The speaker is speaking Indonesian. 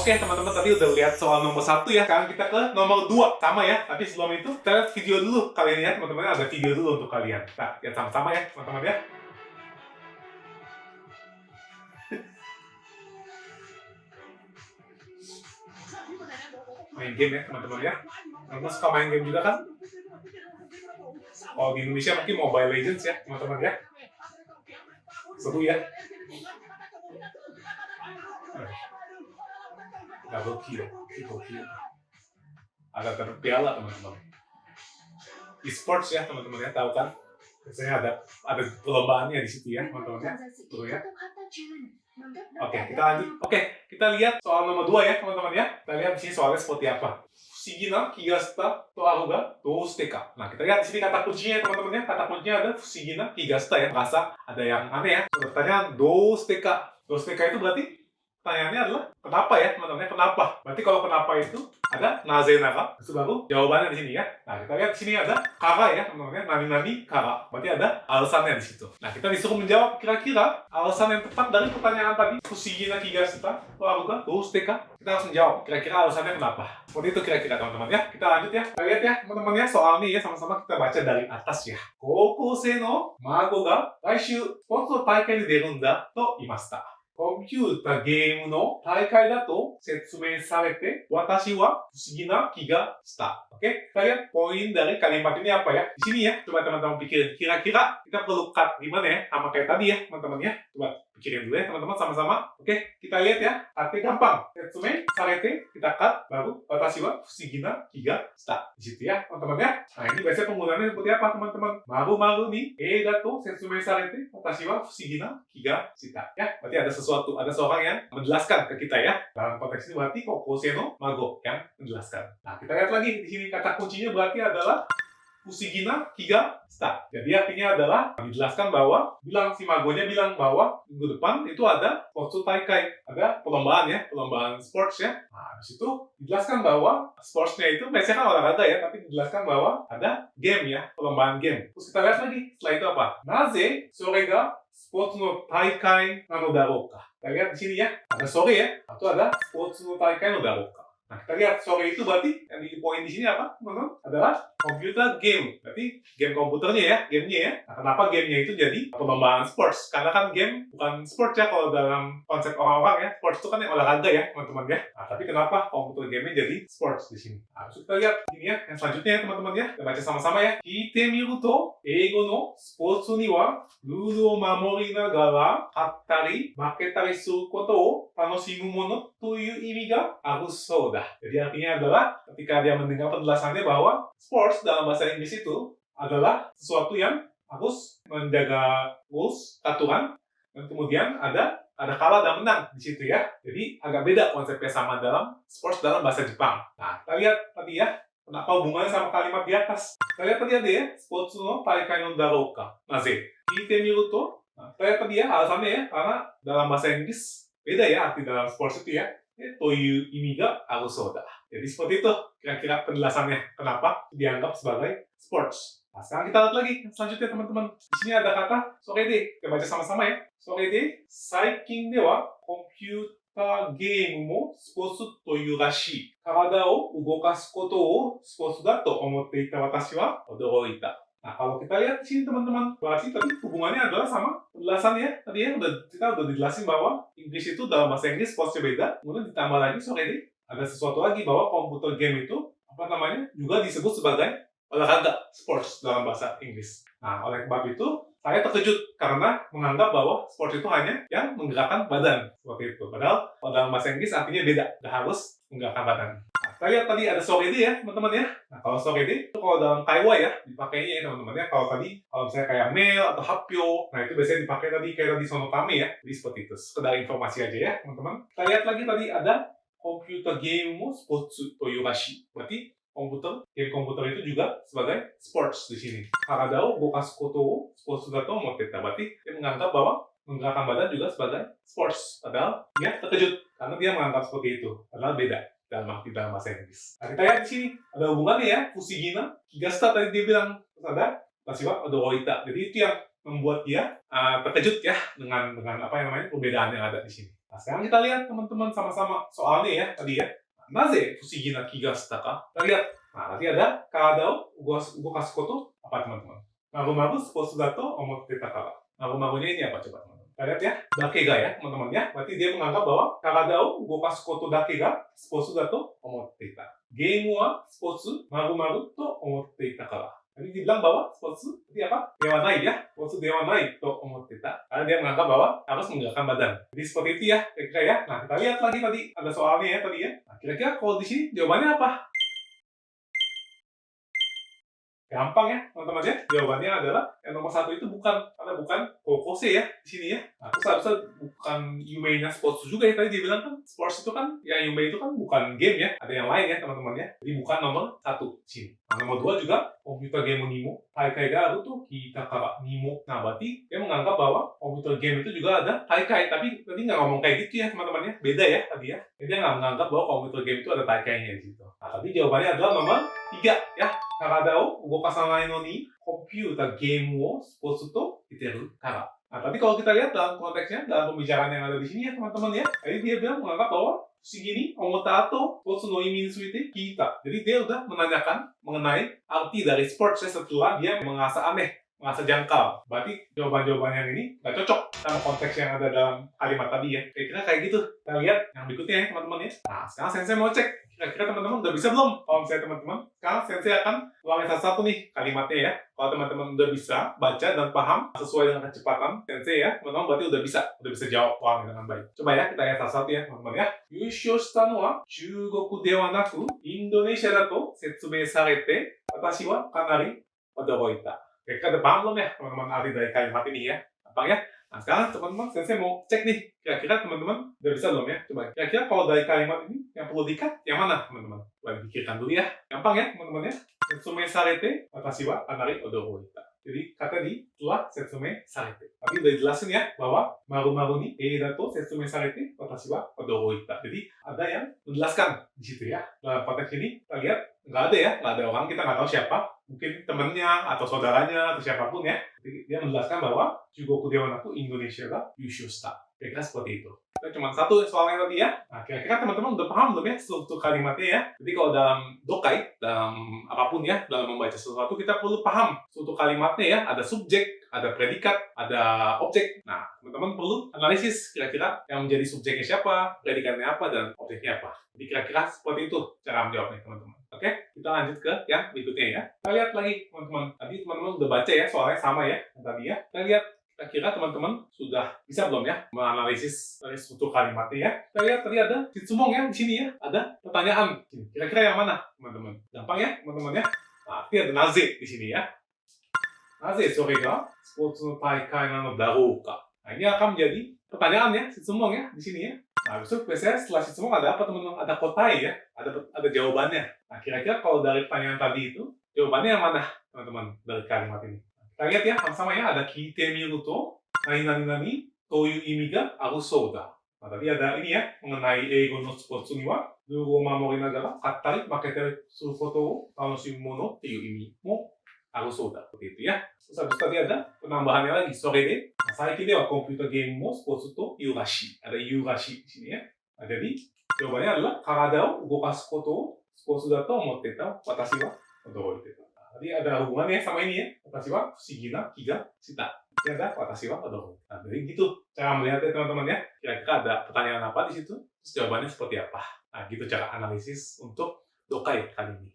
Oke teman-teman, tadi udah lihat soal nomor 1 ya. Sekarang kita ke nomor 2. Sama ya, tapi sebelum itu kita lihat video dulu. Kalian lihat teman-teman, ada video dulu untuk kalian. Kita lihat sama-sama ya teman-teman ya. Main game ya teman-teman ya. Teman-teman suka main game juga kan? Oh, di Indonesia mungkin Mobile Legends ya teman-teman ya. Seru ya. Double kill, triple kill. Ada terpiala teman-teman. E-sports ya teman-teman ya, tahu kan? Biasanya ada perlombaannya di situ ya teman-teman ya. Tuh ya. Oke, kita lanjut. Oke, kita lihat soal nomor 2 ya teman-teman ya. Kita lihat di sini soalnya seperti apa. Fushigina Kigashita to aru ga doushite ka. Nah, kita lihat di sini kata kuncinya ya teman-teman ya. Kata kuncinya ada Fushigina Kigashita ya. Merasa ada yang aneh ya. Pertanyaan doushite ka. Doushite ka itu berarti pertanyaannya adalah kenapa ya teman-teman ya, kenapa? Berarti kalau kenapa itu ada naze naga, itu baru jawabannya di sini ya. Nah, kita lihat di sini ada kara ya teman-teman ya, nani kara. Berarti ada alasannya di situ. Nah, kita disuruh menjawab kira-kira alasan yang tepat dari pertanyaan tadi, Fushigina Kigashita to aru ga doushite ka. Kita harus menjawab kira-kira alasannya kenapa. Seperti itu kira-kira teman-teman ya. Kita lanjut ya. Kita lihat ya teman-teman ya, soal ini ya sama-sama kita baca dari atas ya. Koukousei no mago ga laishu spotsu no taikai ni deru nda to imashita. コンピュータゲームの大会だと説明されて、私は不思議な気がした. Oke, kita lihat poin dari kalimat ini apa ya? Di sini ya, coba teman-teman pikirin. Kira-kira kita perlu cut gimana ya? Sama kayak tadi ya, teman-teman ya. Coba pikirin dulu ya, teman-teman sama-sama. Oke, kita lihat ya. Artinya gampang. Setsume sarete, kita cut, baru watashi wa fushigi na ki ga shita. Di situ ya, teman-teman ya. Nah, ini biasanya penggunaannya seperti apa, teman-teman? Maru-maru ni eiga to setsume sarete, watashi wa fushigi na ki ga shita. Ya, berarti ada sesuatu, ada seorang yang menjelaskan ke kita ya. Dalam konteks ini berarti Koukousei no mago yang menjelaskan. Nah, kita lihat lagi di sini kata kuncinya berarti adalah Fushigina Kiga Shita. Jadi artinya adalah dijelaskan bahwa si magonya bilang bahwa minggu depan itu ada sports taikai, ada perlombaan ya, perlombaan sports ya. Nah, di situ dijelaskan bahwa sportsnya itu biasanya kan olahraga ya, tapi dijelaskan bahwa ada game ya, perlombaan game. Terus kita lihat lagi setelah itu apa? Naze sore ga sports no taikai nano daro ka. Kita lihat di sini ya, ada sore ya, atau ada sports no taikai no daro ka. Nah, kita lihat sore itu berarti yang di poin di sini apa, teman-teman? Adalah computer game. Berarti game komputernya ya, gamenya ya. Nah, kenapa gamenya itu jadi perlombaan sports? Karena kan game bukan sports ya kalau dalam konsep orang-orang ya. Sports itu kan yang olahraga ya, teman-teman ya. Nah, tapi kenapa komputer gamenya jadi sports di sini? Nah, kita lihat ini ya, yang selanjutnya ya, teman-teman ya. Kita baca sama-sama ya. Kite miru to, eigo no sports ni wa rule o mamori nagara kattari, maketari suru koto o tanoshimu mono toいう意味があるそうだ. Jadi artinya adalah ketika dia mendengar penjelasannya bahwa sports dalam bahasa Inggris itu adalah sesuatu yang harus menjaga rules, aturan, dan kemudian ada kalah dan menang di situ ya. Jadi agak beda konsepnya sama dalam sports dalam bahasa Jepang. Nah, kita lihat tadi ya, kenapa hubungannya sama kalimat di atas. Kita lihat tadi ada ya, sports no taikai no darou ka. Naze. Kite miru to. Nah, kita lihat tadi ya, alasannya ya, karena dalam bahasa Inggris beda ya arti dalam sports itu ya. という意味があるそうだ. Jadi seperti itu kira-kira penjelasannya kenapa dianggap sebagai sports. Nah, sekarang kita lihat lagi selanjutnya teman-teman. Di sini ada kata sore de. Kita baca sama-sama ya. Sore de, 最近ではコンピューターゲームもスポーツというらしい。体を動かすことをスポーツだと思っていた私は驚いた. Nah, kalau kita lihat di sini teman-teman, berarti tadi hubungannya adalah sama penjelasannya. Tadi ya kita udah dijelasin bahwa Inggris itu dalam bahasa Inggris sportsnya beda. Kemudian ditambah lagi sore ini ada sesuatu lagi bahwa komputer game itu juga disebut sebagai olahraga sports dalam bahasa Inggris. Nah, oleh sebab itu saya terkejut karena menganggap bahwa sports itu hanya yang menggerakkan badan seperti itu. Padahal dalam bahasa Inggris artinya beda, nggak harus menggerakkan badan. Kita lihat tadi ada sorede ya teman-teman ya. Nah, kalau sorede itu kalau dalam kaiwa ya dipakainya ya teman-teman ya. Kalau misalnya kayak mail atau happyo, nah itu biasanya dipakai tadi kayak tadi sonotame ya. Jadi seperti itu. Sekedar informasi aja ya teman-teman. Kita lihat lagi tadi ada computer game mo sports to yurashi. Berarti game komputer itu juga sebagai sports di sini. Karada o gokasu koto o sports da to omotteta. Berarti dia menganggap bahwa menggerakkan badan juga sebagai sports. Padahal dia terkejut karena dia menganggap seperti itu. Padahal beda dalam bahasa Inggris. Nah, kita lihat di sini ada hubungannya ya, Fushigina Kigashita tadi dia bilang, terus ada Tashiwa Odoroita. Jadi itu yang membuat dia terkejut ya dengan apa yang namanya perbedaan yang ada di sini. Nah, sekarang kita lihat teman-teman sama-sama soalnya ya tadi ya. Naze fushigi na ki ga shita ka? Kita lihat. Nah, tadi ada karada o ugokasu koto apa teman-teman? Maru-maru spotsu da to omotte ta kara. Maru-marunya ini apa coba teman-teman? Kita lihat ya, dake ga ya teman-teman ya. Berarti dia menganggap bahwa karada o ugokasu koto dake ga spotsu da to omotte ita. Game wa spotsu maru-maru to omotte ita kara. Tadi dibilang bahwa spotsu itu apa? Dewa nai ya. Spotsu dewa nai to omotte ta. Karena dia menganggap bahwa harus menggerakkan badan. Jadi seperti itu ya, kira-kira ya. Nah, kita lihat lagi tadi ada soalnya ya tadi ya. Nah, kira-kira kalau di sini jawabannya apa? Gampang ya teman-teman ya. Jawabannya adalah yang nomor 1 itu bukan, karena bukan kokose ya di sini ya. Nah, terus harusnya bukan Yumei-nya sports juga ya, tadi dia bilang kan sports itu kan, ya Yumei itu kan bukan game ya, ada yang lain ya teman-teman ya. Jadi bukan nomor 1 di sini. Nah, nomor 2 juga komputer game nimo taikai ga aru to kita kara nimo. Nah, berarti dia menganggap bahwa komputer game itu juga ada taikai, tapi tadi nggak ngomong kayak gitu ya teman-teman ya. Beda ya tadi ya. Jadi dia nggak menganggap bahwa komputer game itu ada taikainya di situ. Nah, tadi jawabannya adalah nomor 3 ya. Karada o ugokasanai no ni komputer game wo spotsu to iteru kara. Nah, tadi kalau kita lihat dalam konteksnya, dalam pembicaraan yang ada di sini ya teman-teman ya, tadi dia bilang menganggap bahwa fushigi omota to spotsu no imi suite kita. Jadi dia udah menanyakan mengenai arti dari sports setelah dia merasa aneh, merasa jangkal. Berarti jawaban-jawaban yang ini nggak cocok sama konteks yang ada dalam kalimat tadi ya. Kira-kira kayak gitu. Kita lihat yang berikutnya ya teman-teman ya. Nah, sekarang sensei mau cek. Kira-kira teman-teman udah bisa belum? Kalau misalnya teman-teman, sekarang sensei akan ulangin satu-satu nih kalimatnya ya. Kalau teman-teman udah bisa baca dan paham sesuai dengan kecepatan sensei ya, teman-teman berarti udah bisa jawab ulangin dengan baik. Coba ya, kita lihat satu-satu ya teman-teman ya. Yūshou shita no wa Chugoku de wa naku Indonesia da to setsumei sarete watashi wa kanari odoroita. Kira-kira udah paham belum ya teman-teman arti dari kalimat ini ya? Gampang ya? Nah, sekarang teman-teman, sensei mau cek nih. Kira-kira teman-teman udah bisa belum ya? Coba. Kira-kira kalau dari kalimat ini, yang perlu di-cut, yang mana teman-teman? Coba dipikirkan dulu ya. Gampang ya teman-teman ya? Setsume sarete, watashi wa kanari odoroita. Jadi kata di setelah setsume sarete. Tapi udah jelasin ya bahwa maru-maru ni da to setsume sarete, watashi wa odoroita. Jadi ada yang menjelaskan di situ ya. Dalam konteks ini kita lihat nggak ada orang, kita nggak tahu siapa. Mungkin temennya atau saudaranya atau siapapun ya. Jadi dia menjelaskan bahwa Chugoku de wa naku Indonesia ga yūshou shita. Kira-kira seperti itu. Itu cuma satu soalnya tadi ya. Nah, kira-kira teman-teman udah paham belum ya struktur kalimatnya ya? Jadi kalau dalam dokai, dalam apapun ya, dalam membaca sesuatu kita perlu paham struktur kalimatnya ya. Ada subjek, ada predikat, ada objek. Nah, teman-teman perlu analisis kira-kira yang menjadi subjeknya siapa, predikatnya apa, dan objeknya apa. Jadi kira-kira seperti itu cara menjawabnya teman-teman. Oke, kita lanjut ke yang berikutnya ya. Kita lihat lagi teman-teman. Tadi teman-teman udah baca ya, soalnya sama ya tadi ya. Kita lihat kira-kira teman-teman sudah bisa belum ya menganalisis dari struktur kalimatnya ya. Kita lihat tadi ada Shitsumon ya di sini ya. Ada pertanyaan. Kira-kira yang mana teman-teman? Gampang ya teman-teman ya. Nah, ini ada naze di sini ya. Naze sore ga spotsu no taikai nano darou ka. Nah, ini akan menjadi pertanyaan ya Shitsumon ya di sini ya. Nah, besok biasanya setelah Shitsumon ada apa teman-teman? Ada kotai ya. Ada jawabannya. Nah, kira-kira kalau dari pertanyaan tadi itu jawabannya yang mana teman-teman dari kalimat ini? Kita lihat ya, sama-sama ya, ada kite miru to nani nani nani toyu imi ga aru sou da. Nah, tadi ada ini ya, mengenai eigo no spotsu ni wa lūru o mamori nagara kattari maketari suru koto o tanoshimu monoっていう意味もaru sou da. Seperti itu ya. Terus habis tadi ada penambahannya lagi, sore de. Nah, saikin de wa komputer game mo spotsu to iu rashi. Ada iu rashi di sini ya. Nah, jadi jawabannya adalah karada o ugokasu koto o spotsu da to omotte ta watashi wa odoroite ta. Tadi ada hubungannya sama ini ya. Watashi wa fushigi na ki ga shita. Ini ada watashi wa odoroite. Nah, jadi gitu cara melihatnya teman-teman ya. Kira-kira ada pertanyaan apa di situ? Terus jawabannya seperti apa? Nah, gitu cara analisis untuk dokai kali ini.